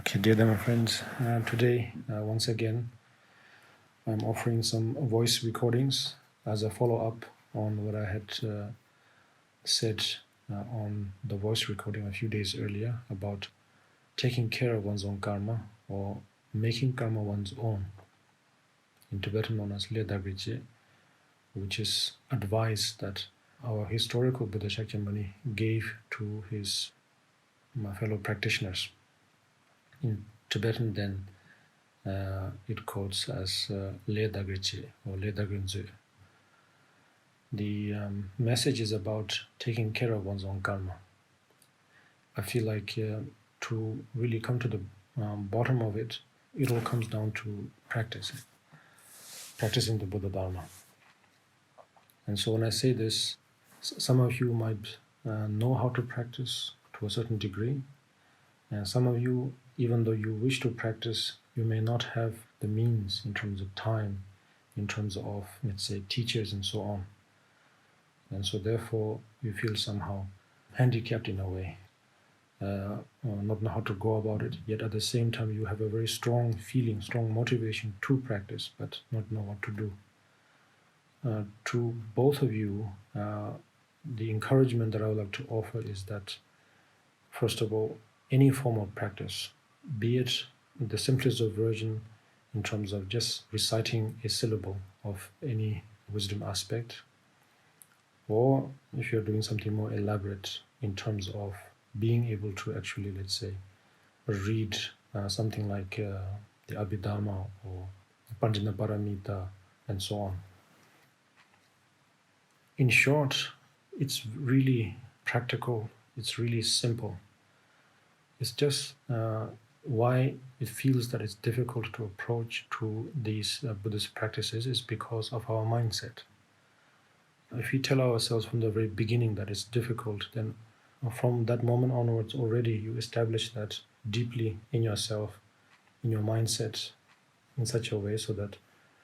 Okay, dear my friends, today, once again, I'm offering some voice recordings as a follow-up on what I had said on the voice recording a few days earlier about taking care of one's own karma or making karma one's own, in Tibetan known as Ledagriche, which is advice that our historical Buddha Shakyamuni gave to his fellow practitioners. In Tibetan then, it quotes as Ledagriche or Ledagrinze. The message is about taking care of one's own karma. I feel like to really come to the bottom of it, it all comes down to practicing the Buddha Dharma. And so when I say this, some of you might know how to practice to a certain degree, and some of you, even though you wish to practice, you may not have the means in terms of time, in terms of, let's say, teachers and so on. And so therefore, you feel somehow handicapped in a way, not know how to go about it, yet at the same time you have a very strong feeling, strong motivation to practice, but not know what to do. To both of you, the encouragement that I would like to offer is that, first of all, any form of practice, be it the simplest of version in terms of just reciting a syllable of any wisdom aspect, or if you're doing something more elaborate in terms of being able to actually, let's say, read something like the Abhidharma or Panjana Paramita and so on. In short, it's really practical, it's really simple. It's just why it feels that it's difficult to approach to these Buddhist practices is because of our mindset. If we tell ourselves from the very beginning that it's difficult, then from that moment onwards already you establish that deeply in yourself, in your mindset, in such a way so that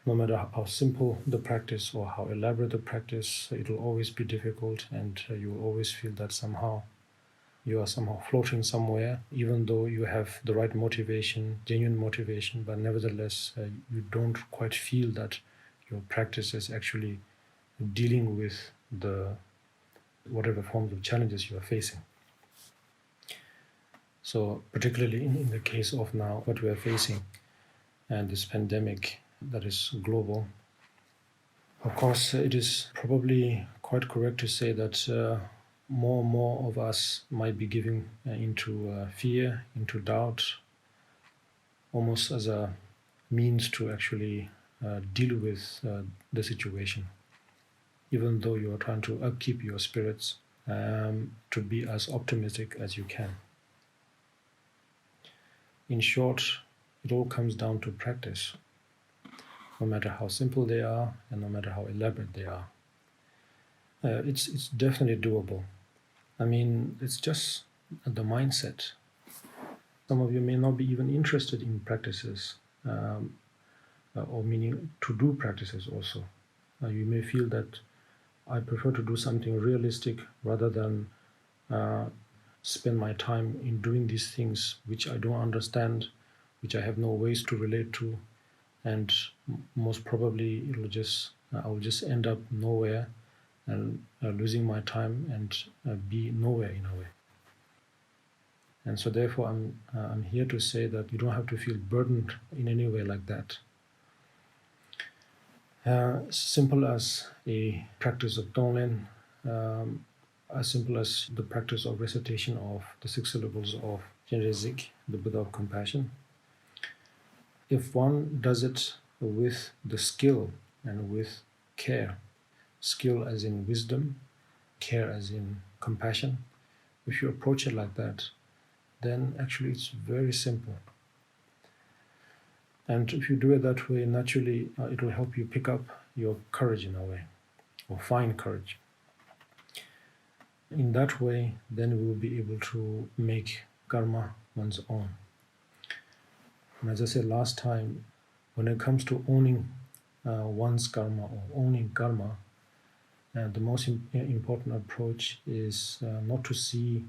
no matter how simple the practice or how elaborate the practice, it will always be difficult, and you will always feel that somehow you are somehow floating somewhere, even though you have the right motivation, genuine motivation, but nevertheless you don't quite feel that your practice is actually dealing with the whatever forms of challenges you are facing. So particularly in the case of now what we are facing and this pandemic that is global, of course it is probably quite correct to say that more and more of us might be giving into fear, into doubt, almost as a means to actually deal with the situation, even though you are trying to upkeep your spirits to be as optimistic as you can. In short, it all comes down to practice, no matter how simple they are and no matter how elaborate they are. It's definitely doable. I mean, it's just the mindset. Some of you may not be even interested in practices, or meaning to do practices also. You may feel that I prefer to do something realistic rather than spend my time in doing these things which I don't understand, which I have no ways to relate to, and most probably I will just end up nowhere and losing my time and be nowhere in a way. And so therefore I'm here to say that you don't have to feel burdened in any way like that. Simple as a practice of Tonglen, as simple as the practice of recitation of the 6 syllables of Jenrezik, the Buddha of Compassion. If one does it with the skill and with care, skill as in wisdom, care as in compassion, if you approach it like that, then actually it's very simple. And if you do it that way, naturally it will help you pick up your courage in a way, or find courage. In that way, then we will be able to make karma one's own. And as I said last time, when it comes to owning one's karma or owning karma, the most important approach is not to see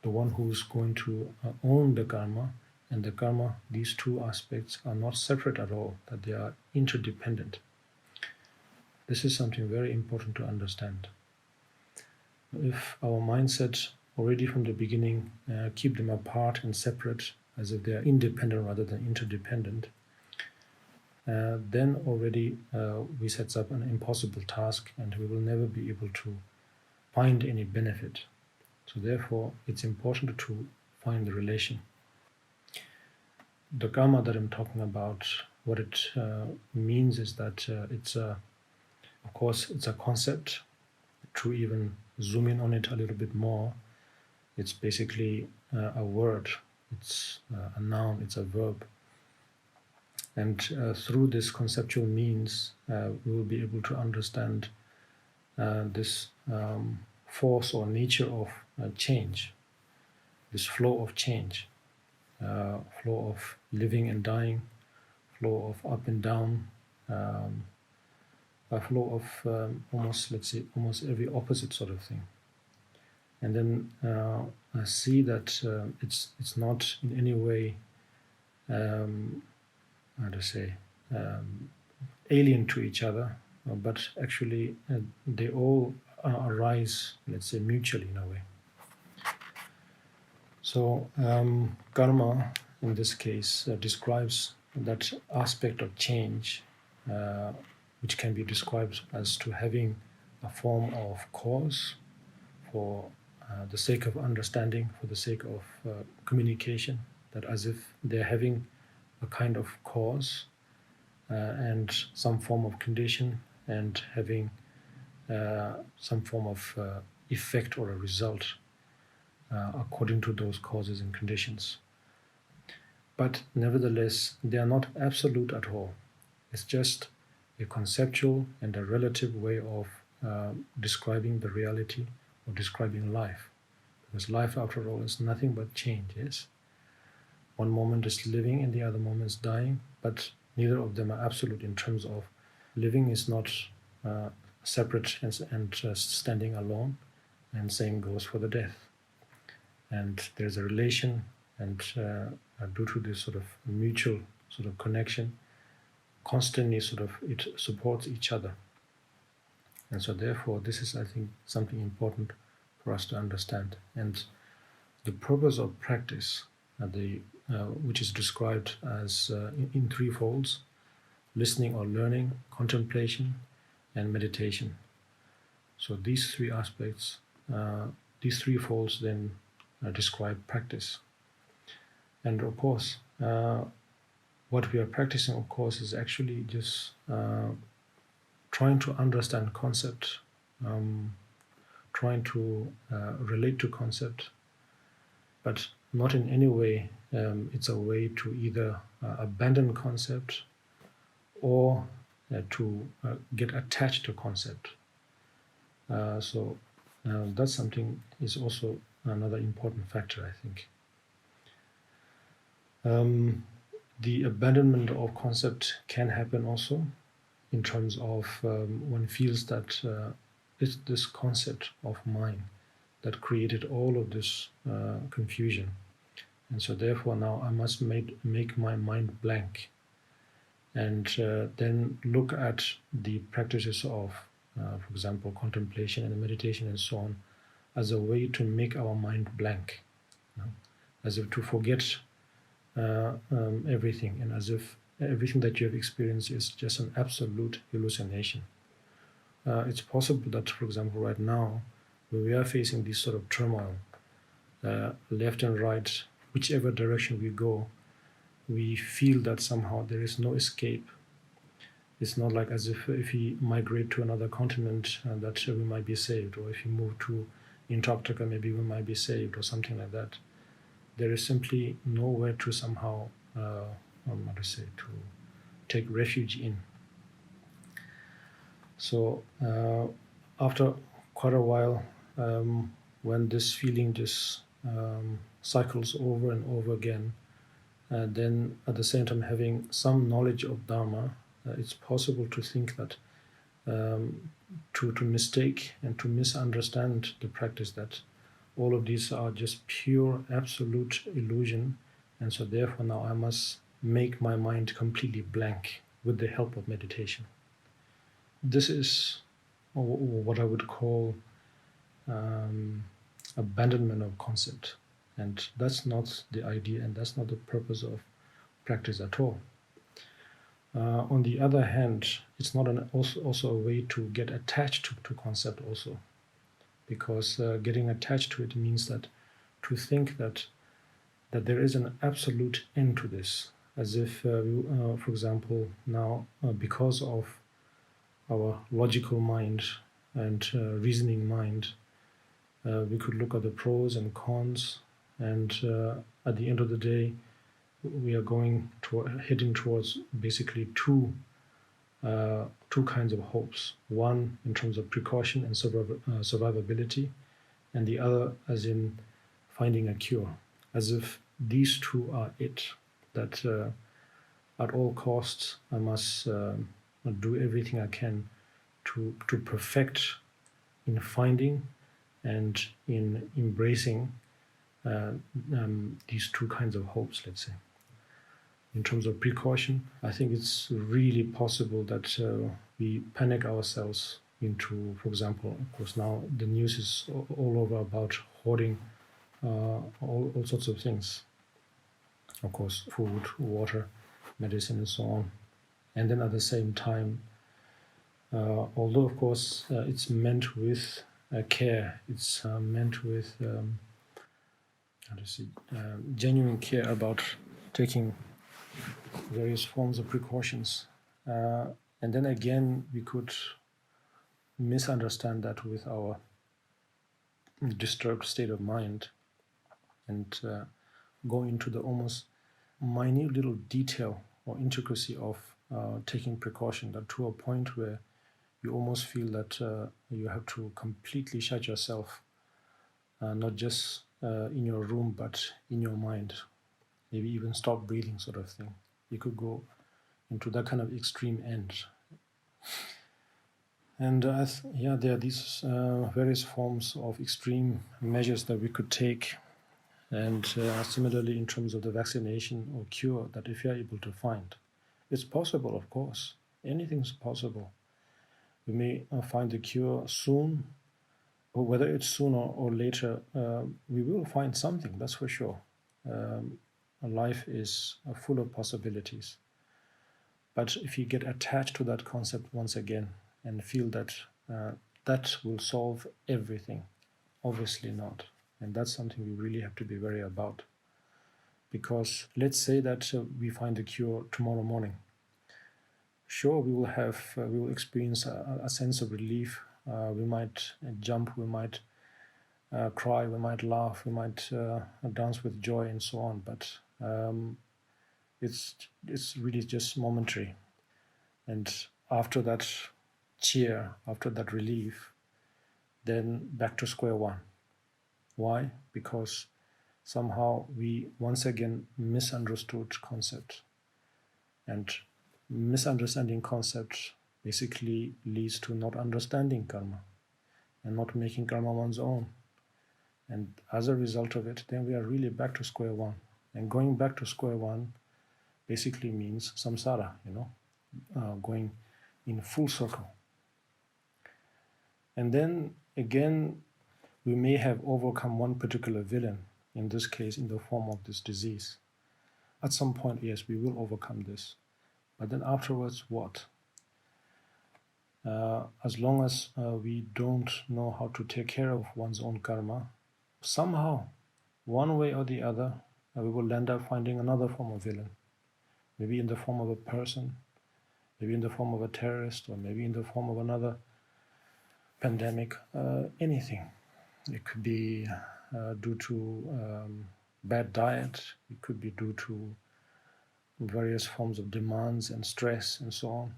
the one who's going to own the karma and the karma, these two aspects are not separate at all, that they are interdependent. This is something very important to understand. If our mindset already from the beginning keep them apart and separate, as if they are independent rather than interdependent, then already we set up an impossible task, and we will never be able to find any benefit. So therefore, it's important to find the relation. The karma that I'm talking about, what it means is that of course, it's a concept. To even zoom in on it a little bit more, it's basically a word, it's a noun, it's a verb. And through this conceptual means, we will be able to understand this force or nature of change, this flow of change, flow of living and dying, flow of up and down, a flow of almost every opposite sort of thing. And then I see that it's not in any way, how to say, alien to each other, but actually they all arise, let's say, mutually in a way. So karma, in this case, describes that aspect of change, which can be described as to having a form of cause for the sake of understanding, for the sake of communication, that as if they're having a kind of cause and some form of condition, and having some form of effect or a result according to those causes and conditions. But nevertheless, they are not absolute at all. It's just a conceptual and a relative way of describing the reality or describing life. Because life, after all, is nothing but change, yes? One moment is living and the other moment is dying, but neither of them are absolute in terms of living is not separate and standing alone, and same goes for the death. And there's a relation, and due to this sort of mutual sort of connection, constantly sort of it supports each other. And so therefore this is, I think, something important for us to understand. And the purpose of practice, which is described as in three folds: listening or learning, contemplation, and meditation. So these three aspects, these three folds then describe practice. And of course, what we are practicing, of course, is actually just trying to understand concept, trying to relate to concept, but not in any way it's a way to either abandon concept or to get attached to concept. So that's something is also another important factor, I think. The abandonment of concept can happen also in terms of one feels that it's this concept of mine that created all of this confusion. And so therefore now I must make my mind blank, and then look at the practices of, for example, contemplation and meditation and so on, as a way to make our mind blank, as if to forget everything, and as if everything that you have experienced is just an absolute hallucination. It's possible that, for example, right now, when we are facing this sort of turmoil, left and right, whichever direction we go, we feel that somehow there is no escape. It's not like as if we migrate to another continent that we might be saved, or if we move to Antarctica, maybe we might be saved, or something like that. There is simply nowhere to somehow, to take refuge in. So after quite a while, when this feeling just cycles over and over again, then at the same time having some knowledge of Dharma, it's possible to think that to mistake and to misunderstand the practice, that all of these are just pure absolute illusion, And so therefore now I must make my mind completely blank with the help of meditation. This is what I would call abandonment of concept. And that's not the idea, and that's not the purpose of practice at all. On the other hand, it's not also a way to get attached to concept also, because getting attached to it means that to think that there is an absolute end to this, as if, for example, now because of our logical mind and reasoning mind, we could look at the pros and cons, and at the end of the day, we are heading towards basically two kinds of hopes. One in terms of precaution and survivability, and the other as in finding a cure, as if these two are it. That at all costs I must do everything I can to perfect in finding and in embracing these two kinds of hopes, let's say. In terms of precaution, I think it's really possible that we panic ourselves into, for example, of course, now the news is all over about hoarding all sorts of things. Of course, food, water, medicine, and so on. And then at the same time, although, of course, it's meant with care, it's meant with genuine care about taking various forms of precautions. And then again, we could misunderstand that with our disturbed state of mind and go into the almost minute little detail or intricacy of taking precaution, that to a point where you almost feel that you have to completely shut yourself, not just in your room, but in your mind, maybe even stop breathing sort of thing. You could go into that kind of extreme end. And there are these various forms of extreme measures that we could take. And similarly, in terms of the vaccination or cure, that if you're able to find, it's possible, of course. Anything's possible. We may find the cure soon, but whether it's sooner or later, we will find something, that's for sure. Life is full of possibilities. But if you get attached to that concept once again and feel that that will solve everything, obviously not. And that's something we really have to be wary about. Because let's say that we find a cure tomorrow morning. Sure, we will experience a sense of relief. We might jump, we might cry, we might laugh, we might dance with joy and so on. But it's really just momentary. And after that cheer, after that relief, then back to square one. Why? Because somehow we once again misunderstood concept. And misunderstanding concept basically leads to not understanding karma and not making karma one's own. And as a result of it, then we are really back to square one. And going back to square one basically means samsara, going in full circle. And then again, we may have overcome one particular villain, in this case in the form of this disease. At some point, yes, we will overcome this. But then afterwards, what? As long as we don't know how to take care of one's own karma, somehow, one way or the other, we will end up finding another form of villain. Maybe in the form of a person, maybe in the form of a terrorist, or maybe in the form of another pandemic, anything. It could be due to bad diet, it could be due to various forms of demands and stress and so on.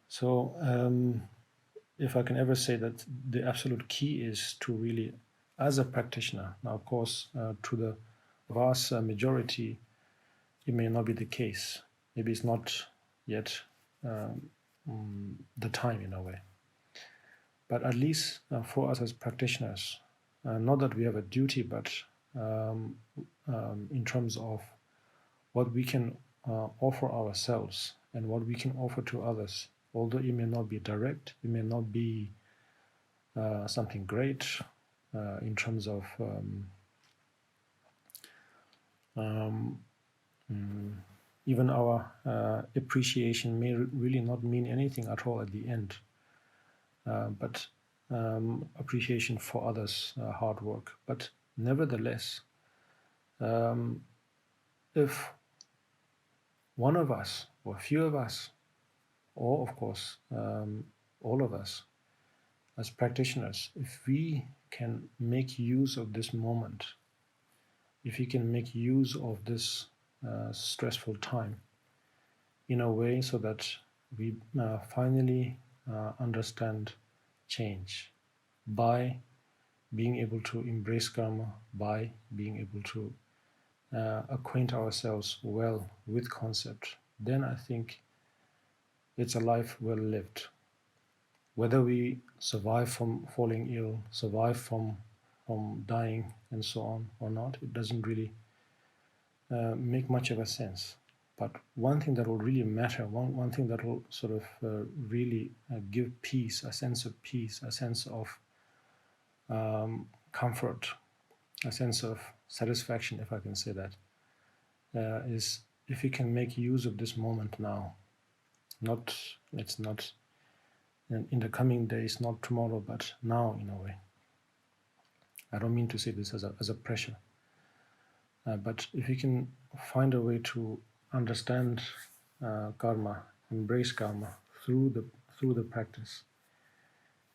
So if I can ever say that the absolute key is to really, as a practitioner, now of course to the vast majority, it may not be the case. Maybe it's not yet the time in a way. But at least for us as practitioners, not that we have a duty, but in terms of what we can offer ourselves and what we can offer to others. Although it may not be direct, it may not be something great in terms of even our appreciation may really not mean anything at all at the end. But appreciation for others' hard work. But nevertheless, if one of us, or a few of us, or of course all of us as practitioners, if we can make use of this moment, if we can make use of this stressful time in a way so that we finally understand change by being able to embrace karma, by being able to acquaint ourselves well with concept, then I think it's a life well lived. Whether we survive from falling ill, survive from dying, and so on or not, it doesn't really make much of a sense. But one thing that will really matter, one thing that will sort of really give peace, a sense of peace, a sense of comfort, a sense of satisfaction, if I can say that, is if we can make use of this moment now. It's not in the coming days, not tomorrow, but now in a way. I don't mean to say this as a pressure, but if we can find a way to understand karma, embrace karma through the practice,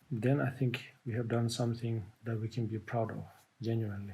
then I think we have done something that we can be proud of, genuinely.